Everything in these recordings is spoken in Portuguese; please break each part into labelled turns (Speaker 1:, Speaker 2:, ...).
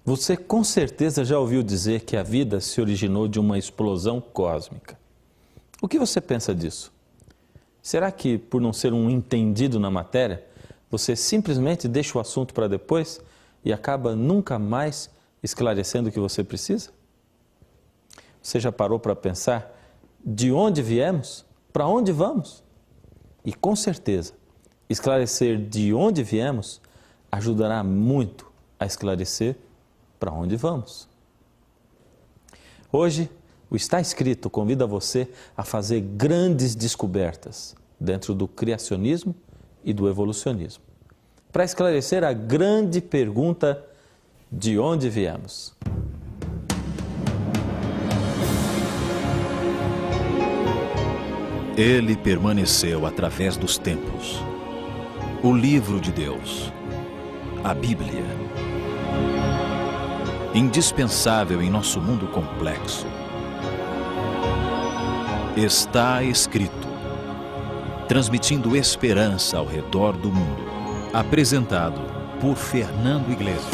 Speaker 1: Você com certeza já ouviu dizer que a vida se originou de uma explosão cósmica. O que você pensa disso? Será que, por não ser um entendido na matéria, você simplesmente deixa o assunto para depois e acaba nunca mais esclarecendo o que você precisa? Você já parou para pensar de onde viemos, para onde vamos? E com certeza, esclarecer de onde viemos ajudará muito a esclarecer para onde vamos. Hoje, o Está Escrito convida você a fazer grandes descobertas dentro do criacionismo e do evolucionismo, para esclarecer a grande pergunta de onde viemos.
Speaker 2: Ele permaneceu através dos tempos. O livro de Deus, a Bíblia. Indispensável em nosso mundo complexo. Está escrito. Transmitindo esperança ao redor do mundo. Apresentado por Fernando Iglesias.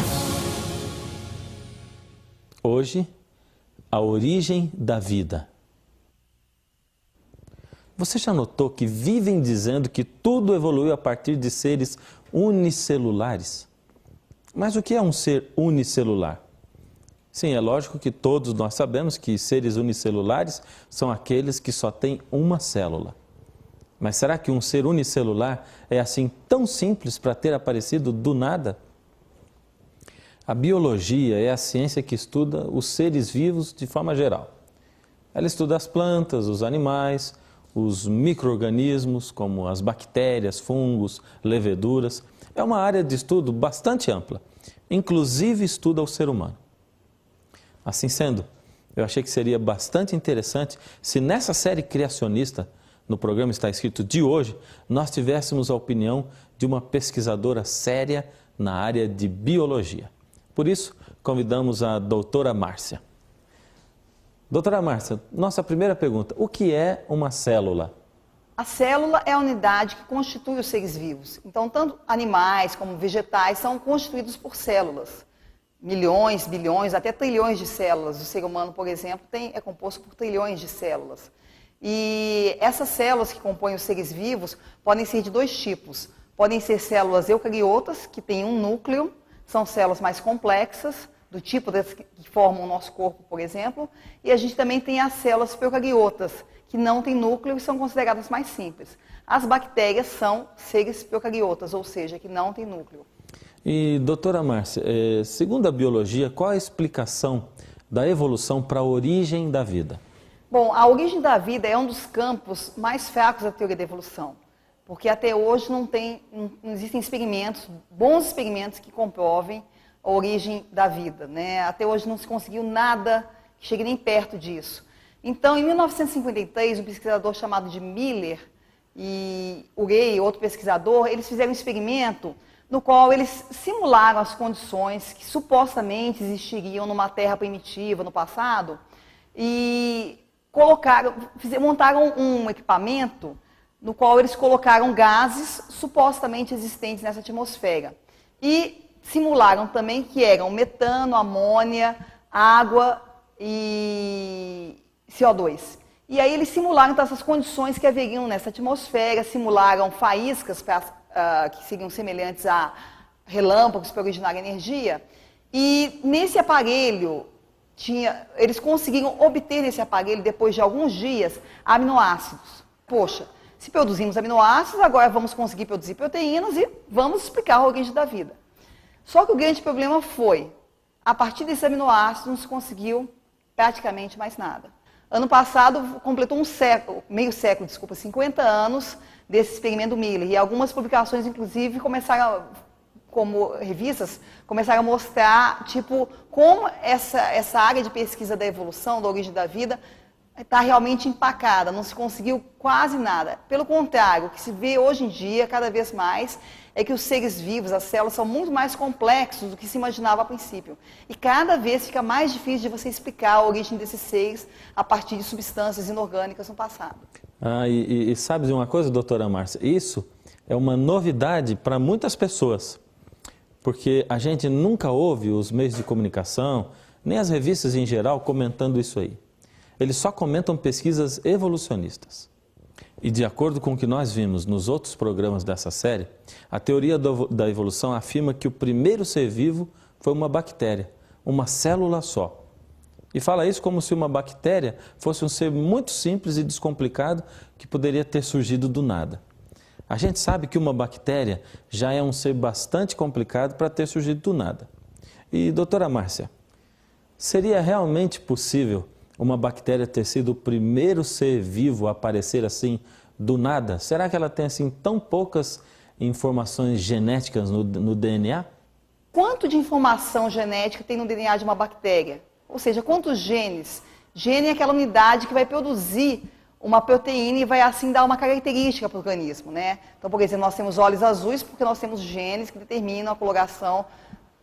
Speaker 1: Hoje, a origem da vida. Você já notou que vivem dizendo que tudo evoluiu a partir de seres unicelulares? Mas o que é um ser unicelular? Sim, é lógico que todos nós sabemos que seres unicelulares são aqueles que só têm uma célula. Mas será que um ser unicelular é assim tão simples para ter aparecido do nada? A biologia é a ciência que estuda os seres vivos de forma geral. Ela estuda as plantas, os animais, os micro-organismos, como as bactérias, fungos, leveduras. É uma área de estudo bastante ampla, inclusive estuda o ser humano. Assim sendo, eu achei que seria bastante interessante se nessa série criacionista, no programa Está Escrito de hoje, nós tivéssemos a opinião de uma pesquisadora séria na área de biologia. Por isso, convidamos a doutora Márcia. Doutora Márcia, nossa primeira pergunta, o que é uma célula?
Speaker 3: A célula é a unidade que constitui os seres vivos. Então, tanto animais como vegetais são constituídos por células. Milhões, bilhões, até trilhões de células. O ser humano, por exemplo, é composto por trilhões de células. E essas células que compõem os seres vivos podem ser de dois tipos. Podem ser células eucariotas, que têm um núcleo, são células mais complexas, do tipo que formam o nosso corpo, por exemplo. E a gente também tem as células procariotas, que não têm núcleo e são consideradas mais simples. As bactérias são seres procariotas, ou seja, que não têm núcleo.
Speaker 1: E, doutora Márcia, segundo a biologia, qual a explicação da evolução para a origem da vida?
Speaker 3: Bom, a origem da vida é um dos campos mais fracos da teoria da evolução, porque até hoje não existem experimentos, bons experimentos que comprovem a origem da vida, né? Até hoje não se conseguiu nada que chegue nem perto disso. Então, em 1953, um pesquisador chamado de Miller e Urey, outro pesquisador, eles fizeram um experimento no qual eles simularam as condições que supostamente existiriam numa terra primitiva no passado e montaram um equipamento no qual eles colocaram gases supostamente existentes nessa atmosfera e simularam também que eram metano, amônia, água e CO2. E aí eles simularam então, essas condições que haveriam nessa atmosfera, simularam faíscas que seriam semelhantes a relâmpagos para originar energia. E nesse aparelho, eles conseguiram obter nesse aparelho, depois de alguns dias, aminoácidos. Poxa, se produzimos aminoácidos, agora vamos conseguir produzir proteínas e vamos explicar a origem da vida. Só que o grande problema foi, a partir desses aminoácidos não se conseguiu praticamente mais nada. Ano passado completou meio século, 50 anos desse experimento Miller. E algumas publicações, inclusive, como revistas, começaram a mostrar como essa área de pesquisa da evolução, da origem da vida, está realmente empacada, não se conseguiu quase nada. Pelo contrário, o que se vê hoje em dia, cada vez mais, é que os seres vivos, as células, são muito mais complexos do que se imaginava a princípio. E cada vez fica mais difícil de você explicar a origem desses seres a partir de substâncias inorgânicas no passado.
Speaker 1: E sabe de uma coisa, doutora Márcia? Isso é uma novidade para muitas pessoas. porque a gente nunca ouve os meios de comunicação, nem as revistas em geral comentando isso aí. Eles só comentam pesquisas evolucionistas. E de acordo com o que nós vimos nos outros programas dessa série, a teoria da evolução afirma que o primeiro ser vivo foi uma bactéria, uma célula só. E fala isso como se uma bactéria fosse um ser muito simples e descomplicado que poderia ter surgido do nada. A gente sabe que uma bactéria já é um ser bastante complicado para ter surgido do nada. E, doutora Márcia, seria realmente possível uma bactéria ter sido o primeiro ser vivo a aparecer assim do nada? Será que ela tem assim tão poucas informações genéticas no DNA?
Speaker 3: Quanto de informação genética tem no DNA de uma bactéria? Ou seja, quantos genes? Gene é aquela unidade que vai produzir uma proteína e vai assim dar uma característica para o organismo, né? Então, por exemplo, nós temos olhos azuis porque nós temos genes que determinam a coloração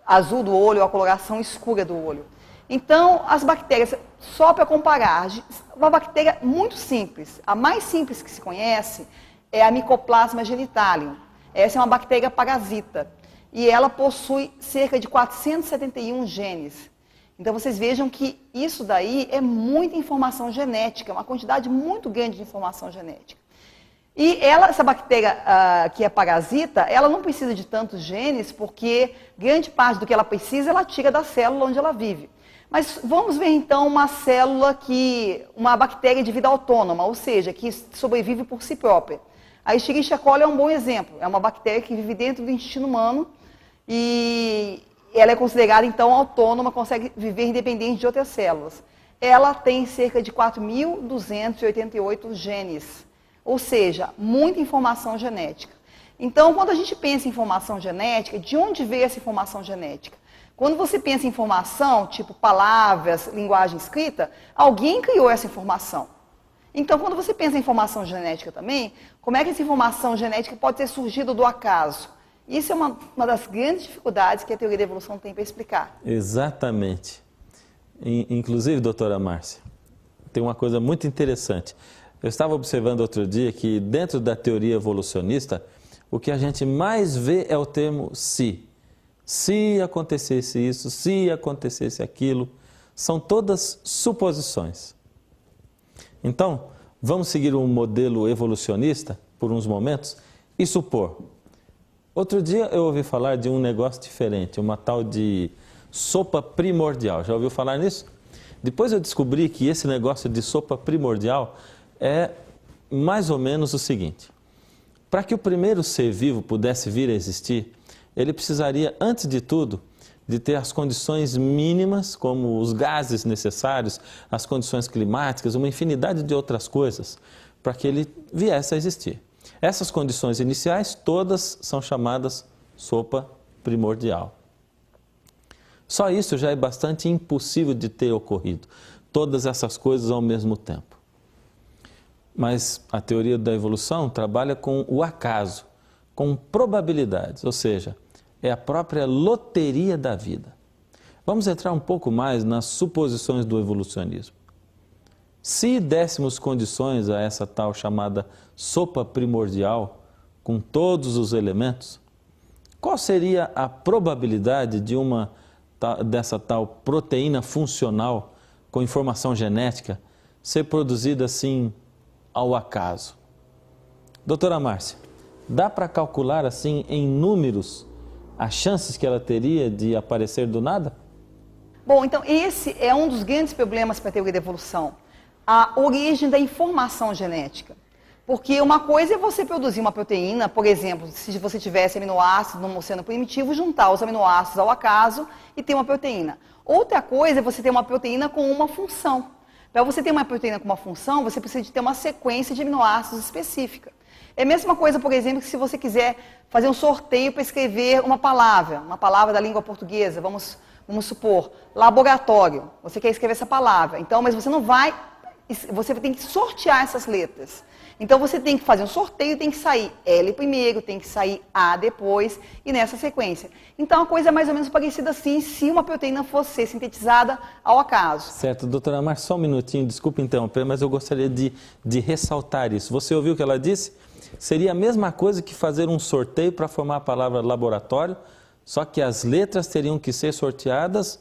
Speaker 3: azul do olho ou a coloração escura do olho. Então, as bactérias, só para comparar, uma bactéria muito simples, a mais simples que se conhece é a Mycoplasma genitalium. Essa é uma bactéria parasita e ela possui cerca de 471 genes. Então, vocês vejam que isso daí é muita informação genética, uma quantidade muito grande de informação genética. E essa bactéria que é parasita, ela não precisa de tantos genes, porque grande parte do que ela precisa, ela tira da célula onde ela vive. Mas vamos ver então uma bactéria de vida autônoma, ou seja, que sobrevive por si própria. A Escherichia coli é um bom exemplo, é uma bactéria que vive dentro do intestino humano e ela é considerada então autônoma, consegue viver independente de outras células. Ela tem cerca de 4.288 genes, ou seja, muita informação genética. Então, quando a gente pensa em informação genética, de onde veio essa informação genética? Quando você pensa em informação, tipo palavras, linguagem escrita, alguém criou essa informação. Então, quando você pensa em informação genética também, como é que essa informação genética pode ter surgido do acaso? Isso é uma das grandes dificuldades que a teoria da evolução tem para explicar.
Speaker 1: Exatamente. Inclusive, doutora Márcia, tem uma coisa muito interessante. Eu estava observando outro dia que dentro da teoria evolucionista, o que a gente mais vê é o termo se. Se acontecesse isso, se acontecesse aquilo, são todas suposições. Então, vamos seguir um modelo evolucionista por uns momentos e supor. Outro dia eu ouvi falar de um negócio diferente, uma tal de sopa primordial. Já ouviu falar nisso? Depois eu descobri que esse negócio de sopa primordial é mais ou menos o seguinte. Para que o primeiro ser vivo pudesse vir a existir, ele precisaria, antes de tudo, de ter as condições mínimas, como os gases necessários, as condições climáticas, uma infinidade de outras coisas, para que ele viesse a existir. Essas condições iniciais, todas são chamadas sopa primordial. Só isso já é bastante impossível de ter ocorrido, todas essas coisas ao mesmo tempo. Mas a teoria da evolução trabalha com o acaso, com probabilidades, ou seja, é a própria loteria da vida. Vamos entrar um pouco mais nas suposições do evolucionismo. Se dessemos condições a essa tal chamada sopa primordial, com todos os elementos, qual seria a probabilidade de dessa tal proteína funcional com informação genética ser produzida assim ao acaso? Doutora Márcia, dá para calcular assim em números as chances que ela teria de aparecer do nada?
Speaker 3: Bom, então esse é um dos grandes problemas para a teoria da evolução, a origem da informação genética. Porque uma coisa é você produzir uma proteína, por exemplo, se você tivesse aminoácidos num oceano primitivo, juntar os aminoácidos ao acaso e ter uma proteína. Outra coisa é você ter uma proteína com uma função. Para você ter uma proteína com uma função, você precisa de ter uma sequência de aminoácidos específica. É a mesma coisa, por exemplo, que se você quiser fazer um sorteio para escrever uma palavra da língua portuguesa, vamos supor, laboratório. Você quer escrever essa palavra, então, mas você não vai, você tem que sortear essas letras. Então você tem que fazer um sorteio, tem que sair L primeiro, tem que sair A depois e nessa sequência. Então a coisa é mais ou menos parecida assim, se uma proteína fosse ser sintetizada ao acaso.
Speaker 1: Certo, doutora Márcia, só um minutinho, desculpe interromper, mas eu gostaria de ressaltar isso. Você ouviu o que ela disse? Seria a mesma coisa que fazer um sorteio para formar a palavra laboratório, Só que as letras teriam que ser sorteadas,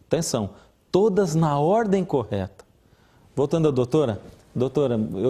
Speaker 1: atenção, todas na ordem correta. Voltando à doutora,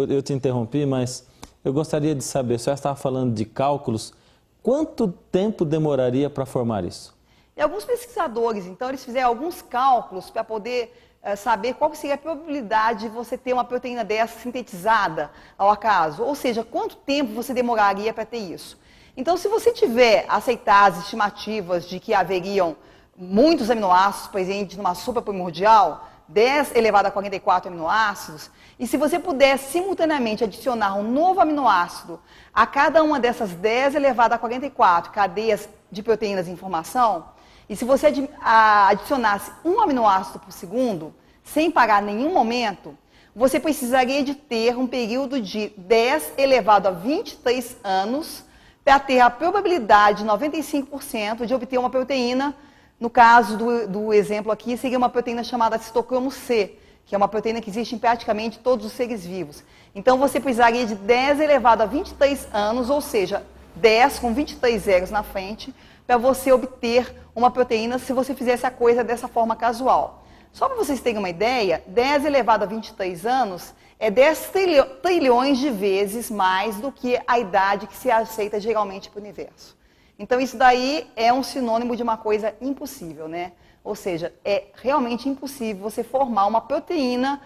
Speaker 1: eu te interrompi, mas eu gostaria de saber, a senhora estava falando de cálculos, quanto tempo demoraria para formar isso?
Speaker 3: E alguns pesquisadores, então, eles fizeram alguns cálculos para poder saber qual seria a probabilidade de você ter uma proteína dessa sintetizada ao acaso. Ou seja, quanto tempo você demoraria para ter isso. Então, se você tiver aceitar as estimativas de que haveriam muitos aminoácidos presentes numa sopa primordial, 10 elevado a 44 aminoácidos, e se você puder simultaneamente adicionar um novo aminoácido a cada uma dessas 10 elevado a 44 cadeias de proteínas em formação, e se você adicionasse um aminoácido por segundo, sem parar em nenhum momento, você precisaria de ter um período de 10 elevado a 23 anos para ter a probabilidade de 95% de obter uma proteína. No caso do exemplo aqui, seria uma proteína chamada citocromo C, que é uma proteína que existe em praticamente todos os seres vivos. Então, você precisaria de 10 elevado a 23 anos, ou seja, 10 com 23 zeros na frente, para você obter uma proteína se você fizesse a coisa dessa forma casual. Só para vocês terem uma ideia, 10 elevado a 23 anos é 10 trilhões de vezes mais do que a idade que se aceita geralmente para o universo. Então, isso daí é um sinônimo de uma coisa impossível, né? Ou seja, é realmente impossível você formar uma proteína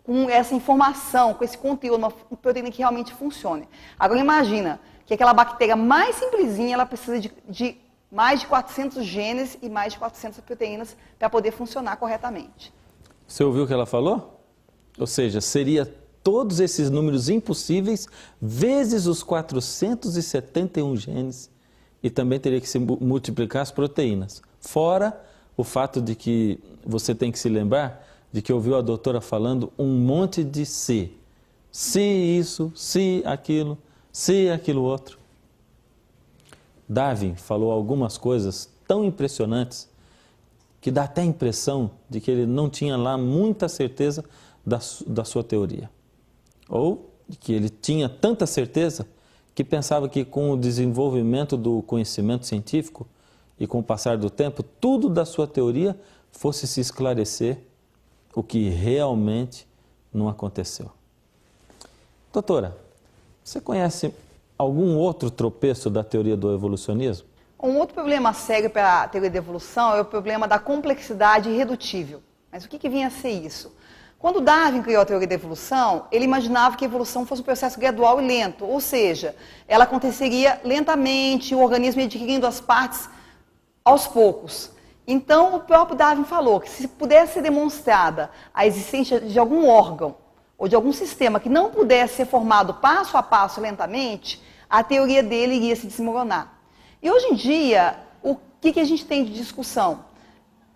Speaker 3: com essa informação, com esse conteúdo, uma proteína que realmente funcione. Agora, imagina que aquela bactéria mais simplesinha, ela precisa de mais de 400 genes e mais de 400 proteínas para poder funcionar corretamente.
Speaker 1: Você ouviu o que ela falou? Ou seja, seria todos esses números impossíveis vezes os 471 genes e também teria que se multiplicar as proteínas. Fora o fato de que você tem que se lembrar de que ouviu a doutora falando um monte de se. Se isso, se aquilo outro. Darwin falou algumas coisas tão impressionantes que dá até a impressão de que ele não tinha lá muita certeza da sua teoria. Ou que ele tinha tanta certeza que pensava que com o desenvolvimento do conhecimento científico e com o passar do tempo, tudo da sua teoria fosse se esclarecer, o que realmente não aconteceu. Doutora, você conhece algum outro tropeço da teoria do evolucionismo?
Speaker 3: Um outro problema sério para a teoria da evolução é o problema da complexidade irredutível. Mas o que vinha a ser isso? Quando Darwin criou a teoria da evolução, ele imaginava que a evolução fosse um processo gradual e lento, ou seja, ela aconteceria lentamente, o organismo ia adquirindo as partes aos poucos. Então, o próprio Darwin falou que se pudesse ser demonstrada a existência de algum órgão ou de algum sistema que não pudesse ser formado passo a passo lentamente, a teoria dele iria se desmoronar. E hoje em dia, o que a gente tem de discussão?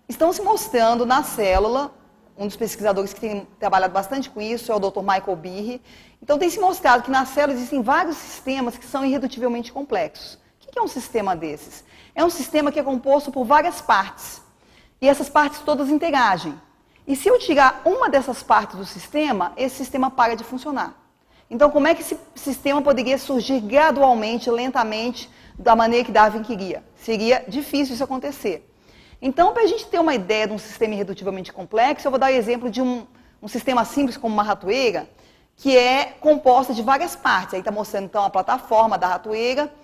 Speaker 3: Estão se mostrando na célula, um dos pesquisadores que tem trabalhado bastante com isso é o Dr. Michael Behe. Então, tem se mostrado que na célula existem vários sistemas que são irredutivelmente complexos. O que é um sistema desses? É um sistema que é composto por várias partes. E essas partes todas interagem. E se eu tirar uma dessas partes do sistema, esse sistema para de funcionar. Então, como é que esse sistema poderia surgir gradualmente, lentamente, da maneira que Darwin queria? Seria difícil isso acontecer. Então, para a gente ter uma ideia de um sistema irredutivelmente complexo, eu vou dar o exemplo de um sistema simples como uma ratoeira, que é composta de várias partes. Aí está mostrando, então, a plataforma da ratoeira.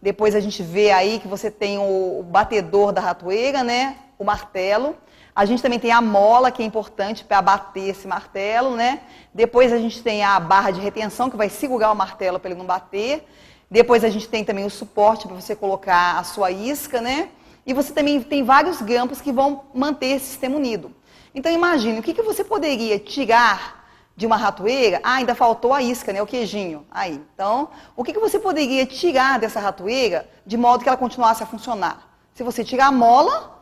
Speaker 3: Depois a gente vê aí que você tem o batedor da ratoeira, né? O martelo. A gente também tem a mola, que é importante para bater esse martelo, né? Depois a gente tem a barra de retenção, que vai segurar o martelo para ele não bater. Depois a gente tem também o suporte para você colocar a sua isca, né? E você também tem vários grampos que vão manter esse sistema unido. Então imagine, o que você poderia tirar de uma ratoeira? Ah, ainda faltou a isca, né? O queijinho. Aí. Então, o que você poderia tirar dessa ratoeira de modo que ela continuasse a funcionar? Se você tirar a mola,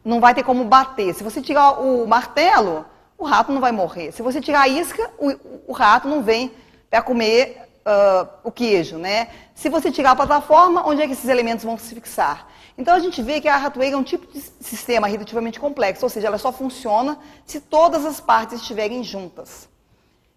Speaker 3: não vai ter como bater. Se você tirar o martelo, o rato não vai morrer. Se você tirar a isca, o rato não vem para comer o queijo, né? Se você tirar a plataforma, onde é que esses elementos vão se fixar? Então, a gente vê que a ratoeira é um tipo de sistema irredutivelmente complexo, ou seja, ela só funciona se todas as partes estiverem juntas.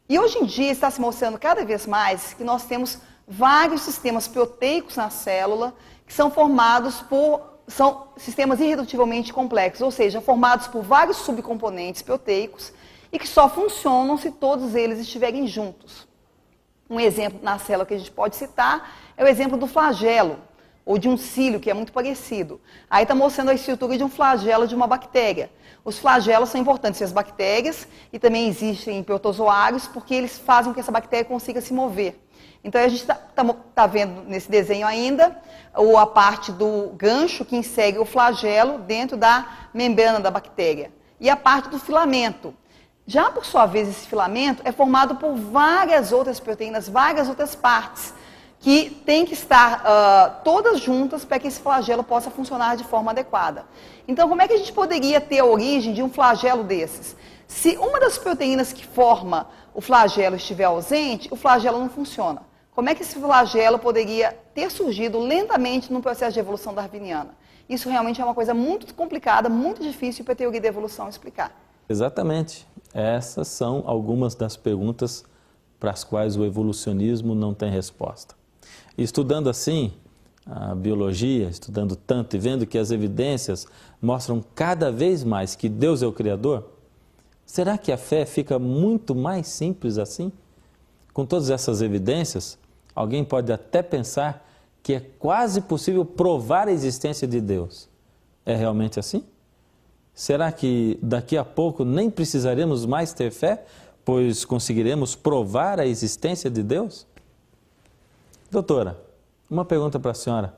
Speaker 3: E hoje em dia está se mostrando cada vez mais que nós temos vários sistemas proteicos na célula que são formados por são sistemas irredutivelmente complexos, ou seja, formados por vários subcomponentes proteicos e que só funcionam se todos eles estiverem juntos. Um exemplo na célula que a gente pode citar é o exemplo do flagelo, ou de um cílio, que é muito parecido. Aí está mostrando a estrutura de um flagelo de uma bactéria. Os flagelos são importantes para as bactérias e também existem em protozoários porque eles fazem com que essa bactéria consiga se mover. Então a gente está vendo nesse desenho ainda a parte do gancho que insere o flagelo dentro da membrana da bactéria. E a parte do filamento. Já por sua vez, esse filamento é formado por várias outras proteínas, várias outras partes, que tem que estar todas juntas para que esse flagelo possa funcionar de forma adequada. Então, como é que a gente poderia ter a origem de um flagelo desses? Se uma das proteínas que forma o flagelo estiver ausente, o flagelo não funciona. Como é que esse flagelo poderia ter surgido lentamente no processo de evolução darwiniana? Isso realmente é uma coisa muito complicada, muito difícil para a teoria da evolução explicar.
Speaker 1: Exatamente. Essas são algumas das perguntas para as quais o evolucionismo não tem resposta. Estudando assim a biologia, estudando tanto e vendo que as evidências mostram cada vez mais que Deus é o Criador, será que a fé fica muito mais simples assim? Com todas essas evidências, alguém pode até pensar que é quase possível provar a existência de Deus. É realmente assim? Será que daqui a pouco nem precisaremos mais ter fé, pois conseguiremos provar a existência de Deus? Doutora, uma pergunta para a senhora.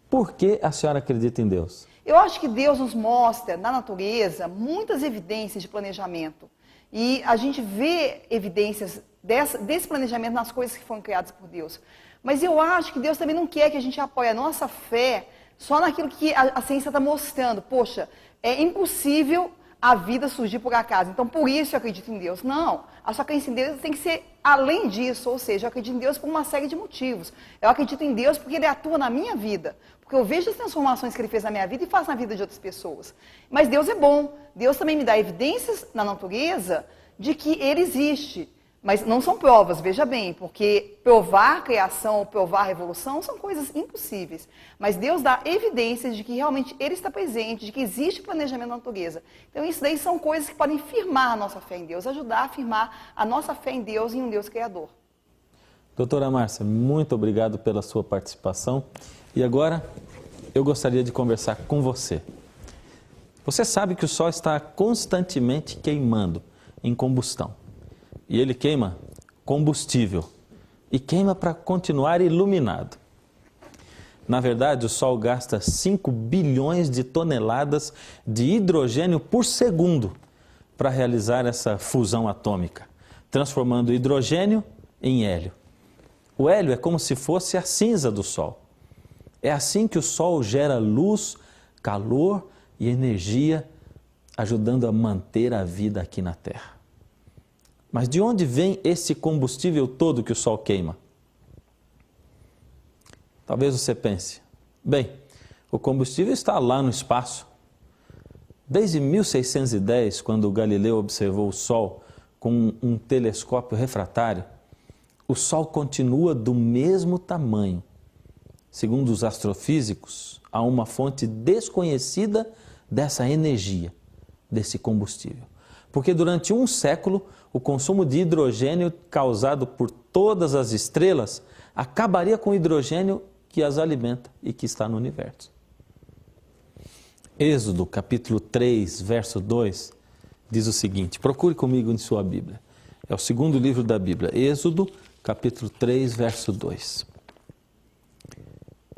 Speaker 1: Por que a senhora acredita em Deus?
Speaker 3: Eu acho que Deus nos mostra, na natureza, muitas evidências de planejamento. E a gente vê evidências desse planejamento nas coisas que foram criadas por Deus. Mas eu acho que Deus também não quer que a gente apoie a nossa fé só naquilo que a ciência está mostrando. Poxa, é impossível a vida surgir por acaso, então por isso eu acredito em Deus. Não, a sua crença em Deus tem que ser além disso, ou seja, eu acredito em Deus por uma série de motivos. Eu acredito em Deus porque Ele atua na minha vida, porque eu vejo as transformações que Ele fez na minha vida e faz na vida de outras pessoas. Mas Deus é bom, Deus também me dá evidências na natureza de que Ele existe. Mas não são provas, veja bem, porque provar criação ou provar revolução são coisas impossíveis. Mas Deus dá evidências de que realmente Ele está presente, de que existe planejamento na natureza. Então isso daí são coisas que podem firmar a nossa fé em Deus, ajudar a firmar a nossa fé em Deus e em um Deus Criador.
Speaker 1: Doutora Márcia, muito obrigado pela sua participação. E agora eu gostaria de conversar com você. Você sabe que o Sol está constantemente queimando em combustão. E ele queima combustível e queima para continuar iluminado. Na verdade, o Sol gasta 5 bilhões de toneladas de hidrogênio por segundo para realizar essa fusão atômica, transformando o hidrogênio em hélio. O hélio é como se fosse a cinza do Sol. É assim que o Sol gera luz, calor e energia, ajudando a manter a vida aqui na Terra. Mas de onde vem esse combustível todo que o Sol queima? Talvez você pense, bem, o combustível está lá no espaço. Desde 1610, quando Galileu observou o Sol com um telescópio refratário, o Sol continua do mesmo tamanho. Segundo os astrofísicos, há uma fonte desconhecida dessa energia, desse combustível. Porque durante um século, o consumo de hidrogênio causado por todas as estrelas acabaria com o hidrogênio que as alimenta e que está no universo. Êxodo, capítulo 3, verso 2, diz o seguinte, procure comigo em sua Bíblia. É o segundo livro da Bíblia, Êxodo, capítulo 3, verso 2.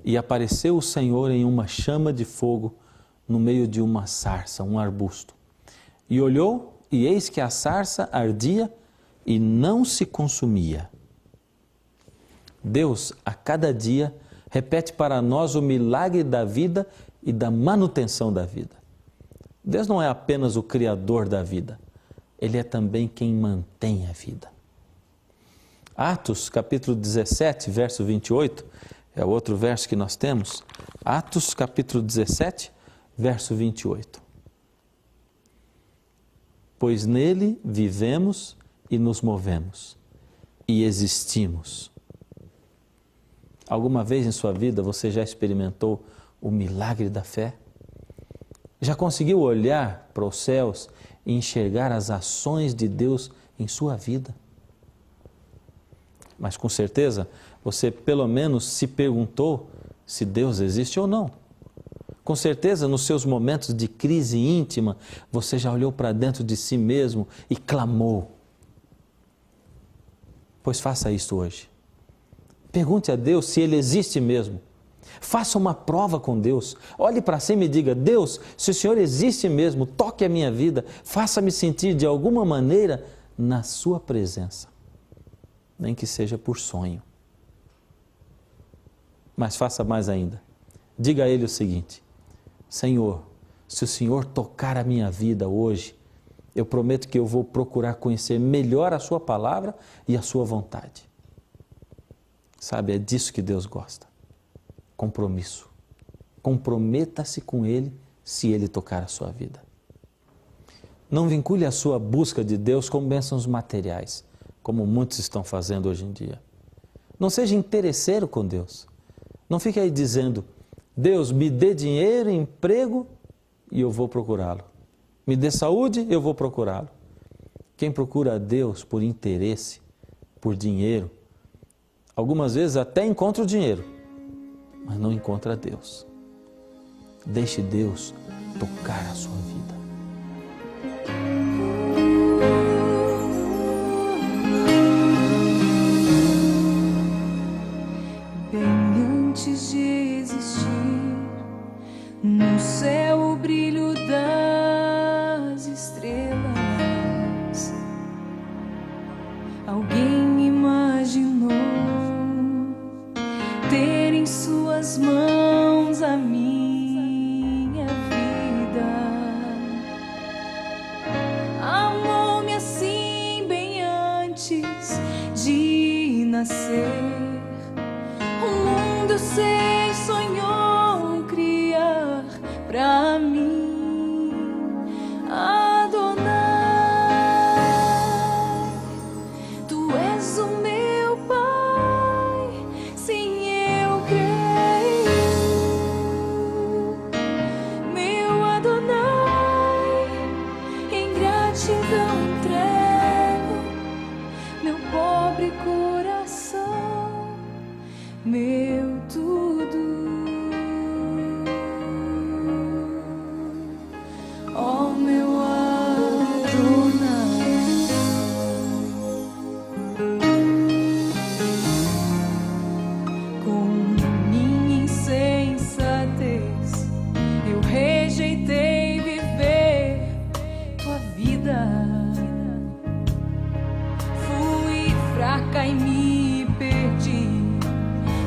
Speaker 1: E apareceu o Senhor em uma chama de fogo no meio de uma sarça, um arbusto. E olhou, e eis que a sarça ardia e não se consumia. Deus, a cada dia, repete para nós o milagre da vida e da manutenção da vida. Deus não é apenas o Criador da vida, Ele é também quem mantém a vida. Atos, capítulo 17, verso 28, é o outro verso que nós temos. Atos, capítulo 17, verso 28. Pois nele vivemos e nos movemos e existimos. Alguma vez em sua vida você já experimentou o milagre da fé? Já conseguiu olhar para os céus e enxergar as ações de Deus em sua vida? Mas com certeza você pelo menos se perguntou se Deus existe ou não. Com certeza nos seus momentos de crise íntima você já olhou para dentro de si mesmo e clamou. Pois faça isso hoje. Pergunte a Deus se Ele existe mesmo. Faça uma prova com Deus. Olhe para cima e diga: Deus, se o Senhor existe mesmo, toque a minha vida, faça-me sentir de alguma maneira na sua presença. Nem que seja por sonho. Mas faça mais ainda. Diga a Ele o seguinte: Senhor, se o Senhor tocar a minha vida hoje, eu prometo que eu vou procurar conhecer melhor a sua palavra e a sua vontade. Sabe, é disso que Deus gosta. Compromisso. Comprometa-se com Ele se Ele tocar a sua vida. Não vincule a sua busca de Deus com bênçãos materiais, como muitos estão fazendo hoje em dia. Não seja interesseiro com Deus. Não fique aí dizendo: Deus, me dê dinheiro, emprego e eu vou procurá-lo. Me dê saúde, eu vou procurá-lo. Quem procura a Deus por interesse, por dinheiro, algumas vezes até encontra o dinheiro, mas não encontra Deus. Deixe Deus tocar a sua vida.
Speaker 4: Bem antes de existir, no céu o brilho das estrelas, alguém imaginou ter em suas mãos a minha vida. Amou-me assim bem antes de nascer. O mundo eu sei sonhou criar pra mim. Adonai, Tu és o meu Pai, sim, eu creio. Meu Adonai, em gratidão entrego meu pobre coração, meu tudo. Ó meu Adonai, com minha insensatez eu rejeitei viver tua vida. Fui fraca e me perdi,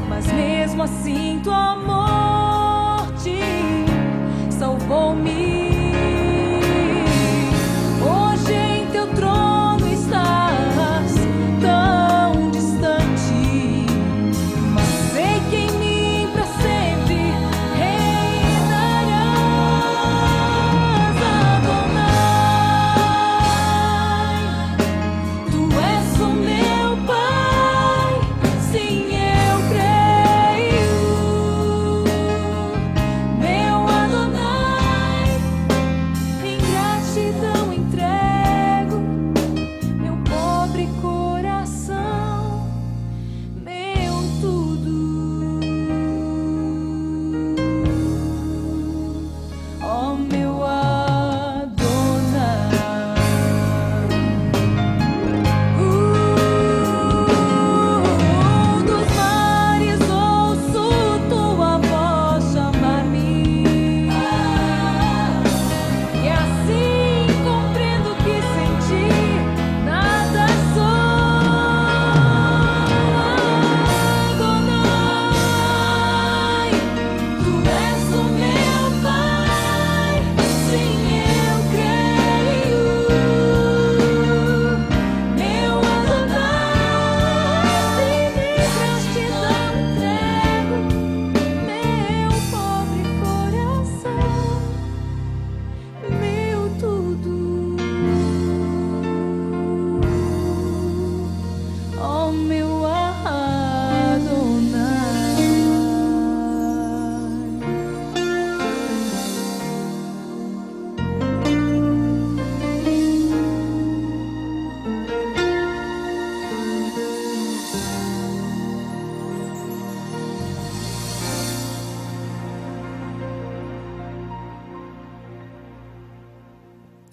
Speaker 4: mas mesmo assim tua morte salvou-me. Hoje em teu trono estás tão distante, mas sei que em mim pra sempre reinarás. Adonai, Tu és o meu Pai, sim, eu creio. Meu Adonai,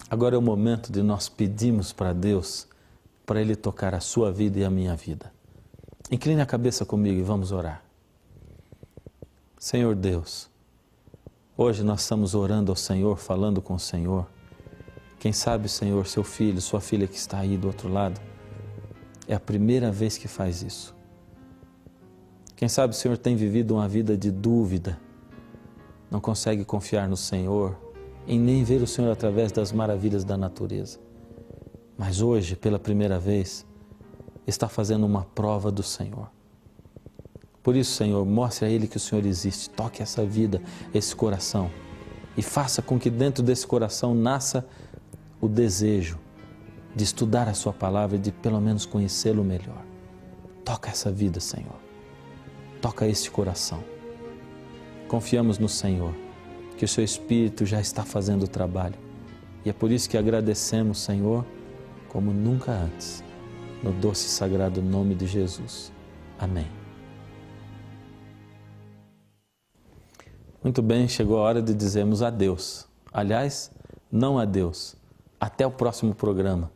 Speaker 1: Agora é o momento de nós pedirmos para Deus, para Ele tocar a sua vida e a minha vida. Incline a cabeça comigo e vamos orar. Senhor Deus, hoje nós estamos orando ao Senhor, falando com o Senhor. Quem sabe, Senhor, seu filho, sua filha que está aí do outro lado, é a primeira vez que faz isso. Quem sabe o Senhor tem vivido uma vida de dúvida, não consegue confiar no Senhor e nem ver o Senhor através das maravilhas da natureza. Mas hoje, pela primeira vez, está fazendo uma prova do Senhor. Por isso, Senhor, mostre a Ele que o Senhor existe, toque essa vida, esse coração e faça com que dentro desse coração nasça o desejo de estudar a Sua palavra e de pelo menos conhecê-lo melhor. Toca essa vida, Senhor. Toca esse coração. Confiamos no Senhor, que o Seu Espírito já está fazendo o trabalho. E é por isso que agradecemos, Senhor, como nunca antes, no doce e sagrado nome de Jesus. Amém. Muito bem, chegou a hora de dizermos adeus. Aliás, não adeus. Até o próximo programa.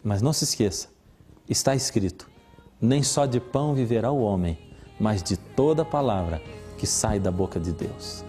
Speaker 1: Mas não se esqueça, está escrito, nem só de pão viverá o homem, mas de toda palavra que sai da boca de Deus.